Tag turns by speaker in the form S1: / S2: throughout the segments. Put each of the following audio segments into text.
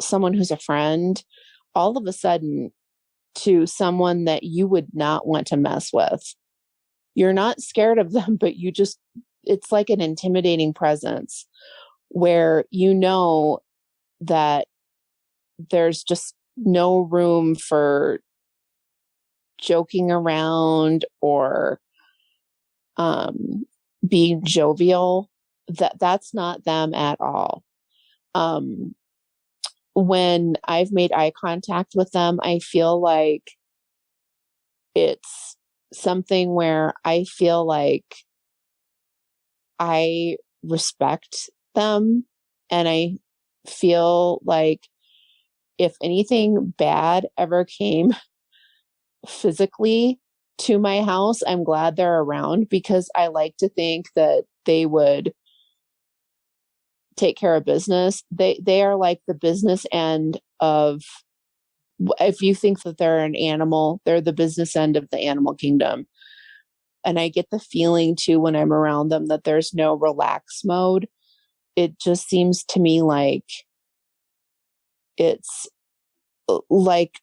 S1: someone who's a friend all of a sudden to someone that you would not want to mess with. You're not scared of them, but it's like an intimidating presence where you know that there's just no room for joking around or being jovial. That's not them at all. When I've made eye contact with them, I feel like it's something where I feel like I respect them, and I feel like if anything bad ever came physically to my house, I'm glad they're around, because I like to think that they would take care of business. They are like the business end of, if you think that they're an animal, they're the business end of the animal kingdom. And I get the feeling too when I'm around them that there's no relax mode. It just seems to me like it's like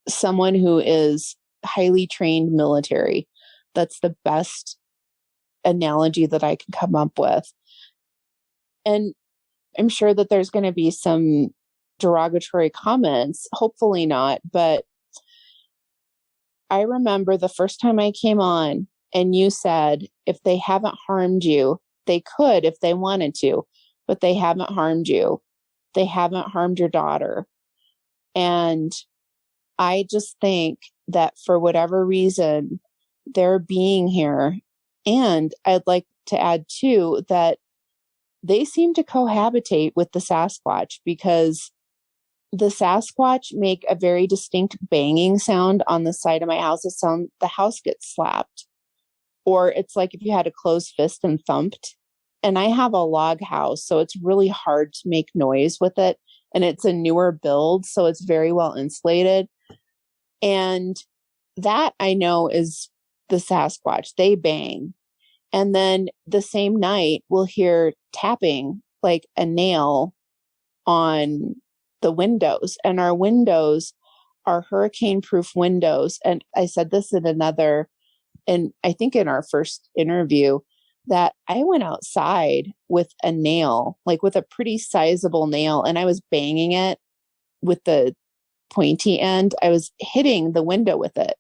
S1: someone who is highly trained military. That's the best analogy that I can come up with. And I'm sure that there's going to be some derogatory comments, hopefully not, but I remember the first time I came on and you said, if they haven't harmed you, they could if they wanted to, but they haven't harmed you. They haven't harmed your daughter. And I just think that for whatever reason, they're being here. And I'd like to add too, that they seem to cohabitate with the Sasquatch, because the Sasquatch make a very distinct banging sound on the side of my house. It sounds, the house gets slapped, or it's like if you had a closed fist and thumped. And I have a log house, so it's really hard to make noise with it. And it's a newer build, so it's very well insulated. And that I know is the Sasquatch. They bang. And then the same night, we'll hear tapping like a nail on the windows. And our windows are hurricane-proof windows. And I said this and I think in our first interview, that I went outside with a nail, like with a pretty sizable nail, and I was banging it with the pointy end. I was hitting the window with it.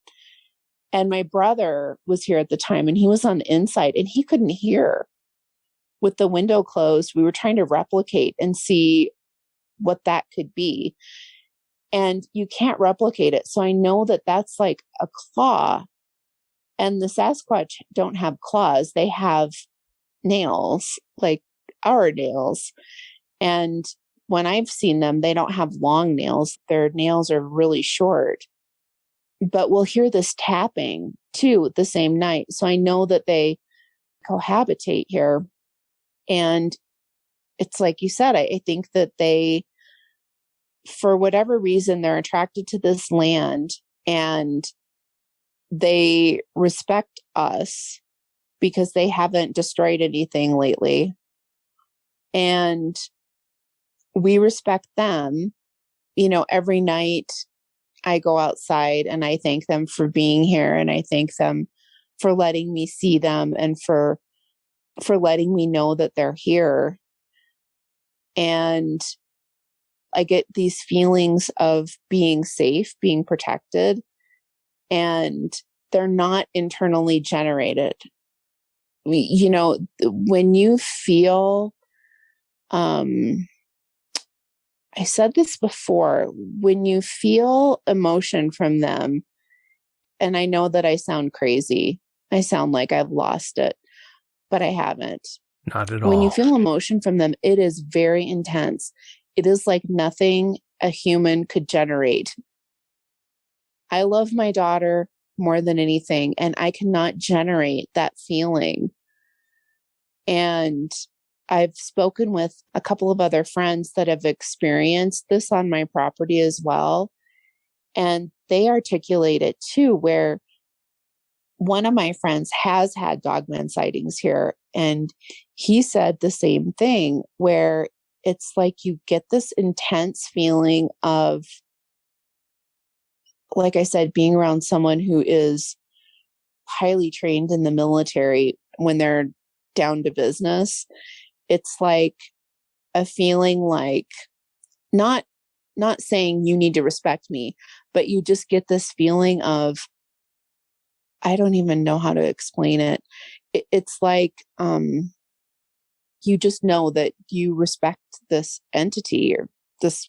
S1: And my brother was here at the time, and he was on the inside, and he couldn't hear with the window closed. We were trying to replicate and see what that could be. And you can't replicate it. So I know that that's like a claw. And the Sasquatch don't have claws. They have nails, like our nails. And when I've seen them, they don't have long nails. Their nails are really short. But we'll hear this tapping too the same night. So I know that they cohabitate here. And it's like you said, I think that they, for whatever reason, they're attracted to this land, and they respect us because they haven't destroyed anything lately. And we respect them. You know, every night I go outside and I thank them for being here, and I thank them for letting me see them, and for letting me know that they're here. And I get these feelings of being safe, being protected, and they're not internally generated. You know, when you feel, I said this before, when you feel emotion from them, and I know that I sound crazy, I sound like I've lost it, but I haven't.
S2: Not at all.
S1: When you feel emotion from them, it is very intense. It is like nothing a human could generate. I love my daughter more than anything, and I cannot generate that feeling. And I've spoken with a couple of other friends that have experienced this on my property as well. And they articulate it too, where one of my friends has had dogman sightings here. And he said the same thing, where it's like you get this intense feeling of, like I said, being around someone who is highly trained in the military when they're down to business. It's like a feeling like not saying you need to respect me, but you just get this feeling of, I don't even know how to explain it. It's like you just know that you respect this entity or this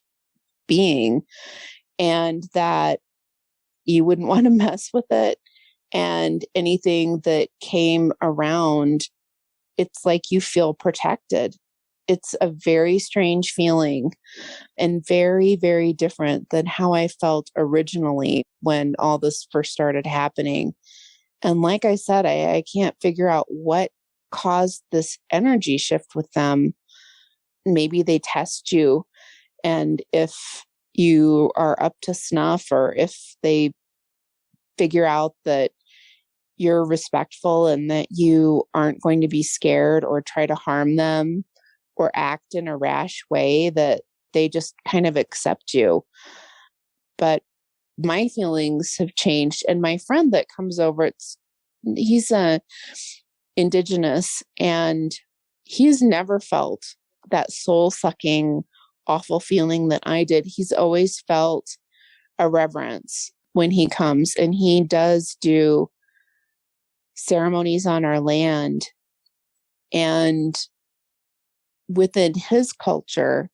S1: being, and that you wouldn't want to mess with it. And anything that came around, it's like you feel protected. It's a very strange feeling and very, very different than how I felt originally when all this first started happening. And like I said, I can't figure out what caused this energy shift with them. Maybe they test you, and if you are up to snuff, or if they figure out that you're respectful and that you aren't going to be scared or try to harm them or act in a rash way, that they just kind of accept you. But my feelings have changed. And my friend that comes over, he's indigenous, and he's never felt that soul sucking, awful feeling that I did. He's always felt a reverence when he comes, and he does do ceremonies on our land. And within his culture,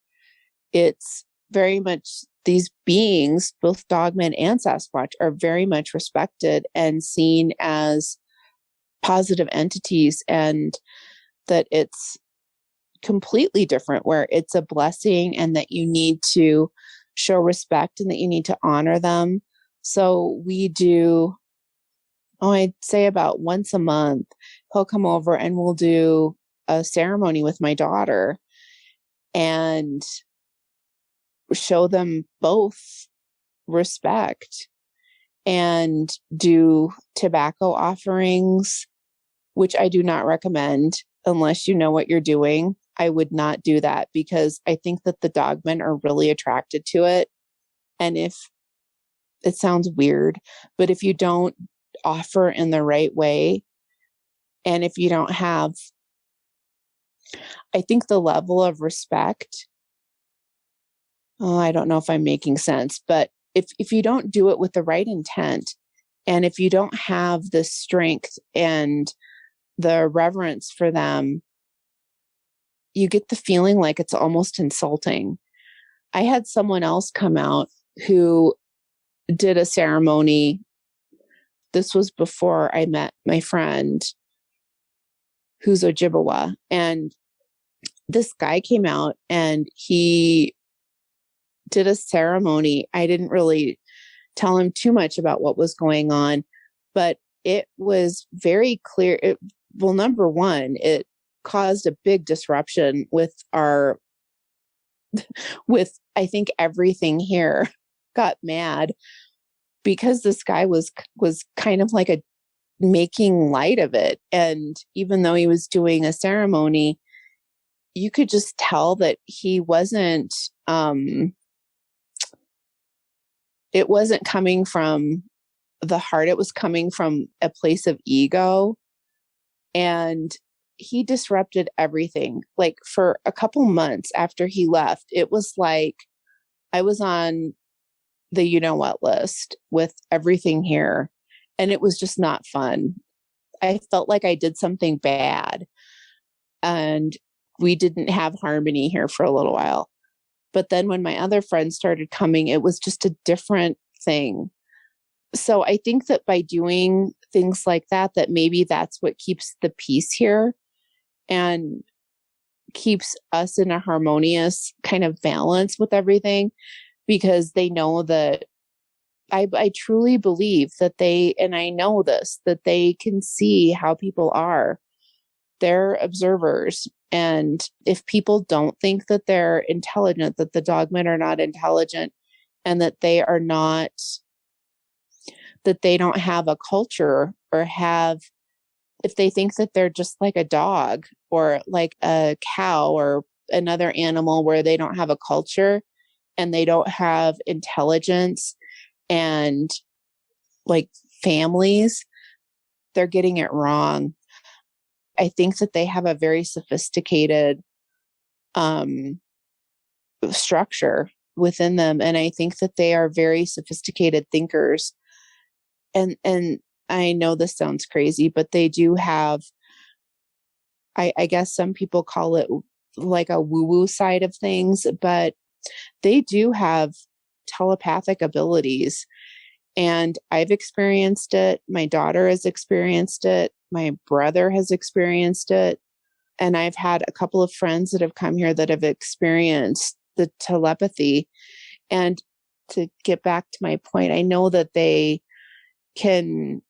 S1: it's very much, these beings, both Dogman and Sasquatch, are very much respected and seen as positive entities, and that it's completely different, where it's a blessing and that you need to show respect and that you need to honor them. So we do, I'd say about once a month, he'll come over and we'll do a ceremony with my daughter and show them both respect, and do tobacco offerings, which I do not recommend unless you know what you're doing. I would not do that, because I think that the dogmen are really attracted to it. And if it sounds weird, but if you don't offer in the right way, and if you don't have, I think, the level of respect, I don't know if I'm making sense, but if you don't do it with the right intent, and if you don't have the strength and the reverence for them, you get the feeling like it's almost insulting. I had someone else come out who did a ceremony. This was before I met my friend who's Ojibwa. And this guy came out and he did a ceremony. I didn't really tell him too much about what was going on, but it was very clear. Well, number one, it caused a big disruption with I think everything here got mad, because this guy was kind of like making light of it. And even though he was doing a ceremony, you could just tell that he wasn't, it wasn't coming from the heart. It was coming from a place of ego. And he disrupted everything. Like, for a couple months after he left, it was like I was on the you know what list with everything here. And it was just not fun. I felt like I did something bad, and we didn't have harmony here for a little while. But then when my other friends started coming, it was just a different thing. So I think that by doing things like that, that maybe that's what keeps the peace here and keeps us in a harmonious kind of balance with everything, because they know that I truly believe that and I know this, that they can see how people are. They're observers. And if people don't think that they're intelligent, that the dogmen are not intelligent, and that they are not, that they don't have a culture, or if they think that they're just like a dog or like a cow or another animal where they don't have a culture and they don't have intelligence and like families, they're getting it wrong. I think that they have a very sophisticated structure within them. And I think that they are very sophisticated thinkers. And I know this sounds crazy, but they do have, I guess some people call it like a woo-woo side of things, but they do have telepathic abilities. And I've experienced it. My daughter has experienced it. My brother has experienced it. And I've had a couple of friends that have come here that have experienced the telepathy. And to get back to my point, I know that they can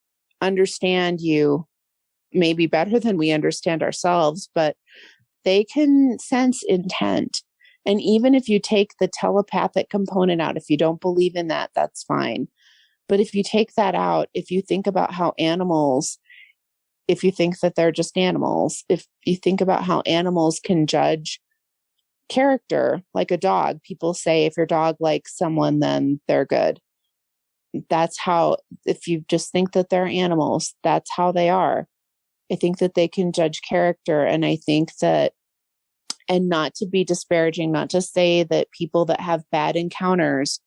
S1: understand you maybe better than we understand ourselves, but they can sense intent. And even if you take the telepathic component out, if you don't believe in that, that's fine. But if you take that out, if you think about how animals, if you think that they're just animals, if you think about how animals can judge character, like a dog, people say if your dog likes someone, then they're good. That's how, if you just think that they're animals, that's how they are. I think that they can judge character. And I think that, and not to be disparaging, not to say that people that have bad encounters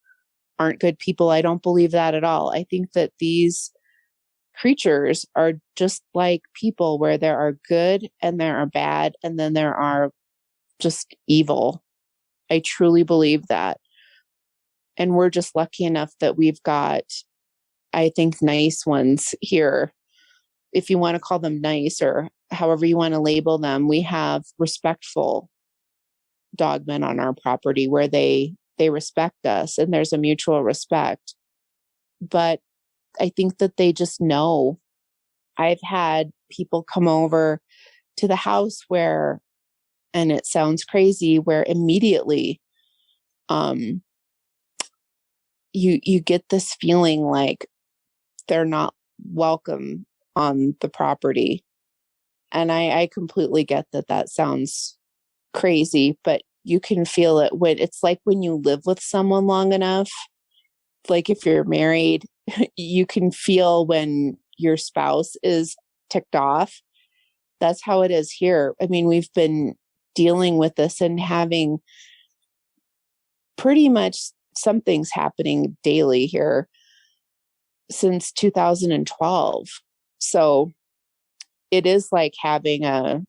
S1: aren't good people. I don't believe that at all. I think that these creatures are just like people, where there are good and there are bad, and then there are just evil. I truly believe that. And we're just lucky enough that we've got, I think, nice ones here. If you want to call them nice or however you want to label them, we have respectful dogmen on our property where they respect us and there's a mutual respect. But I think that they just know. I've had people come over to the house where, and it sounds crazy, where immediately you get this feeling like they're not welcome on the property. And I completely get that that sounds crazy, but you can feel it when it's like when you live with someone long enough, like if you're married, you can feel when your spouse is ticked off. That's how it is here. I mean, we've been dealing with this and having pretty much something's happening daily here since 2012. So it is like having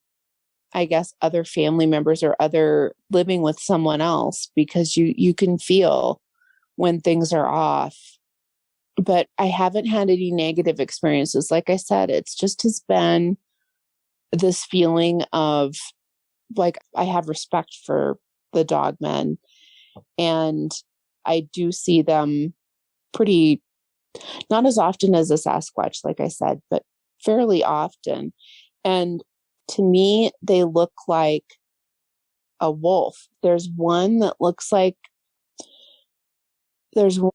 S1: I guess, other family members or other living with someone else, because you can feel when things are off. But I haven't had any negative experiences. Like I said, it's just has been this feeling of like, I have respect for the dog men, and I do see them pretty, not as often as a Sasquatch, like I said, but fairly often. And to me, they look like a wolf. There's one that looks like, there's one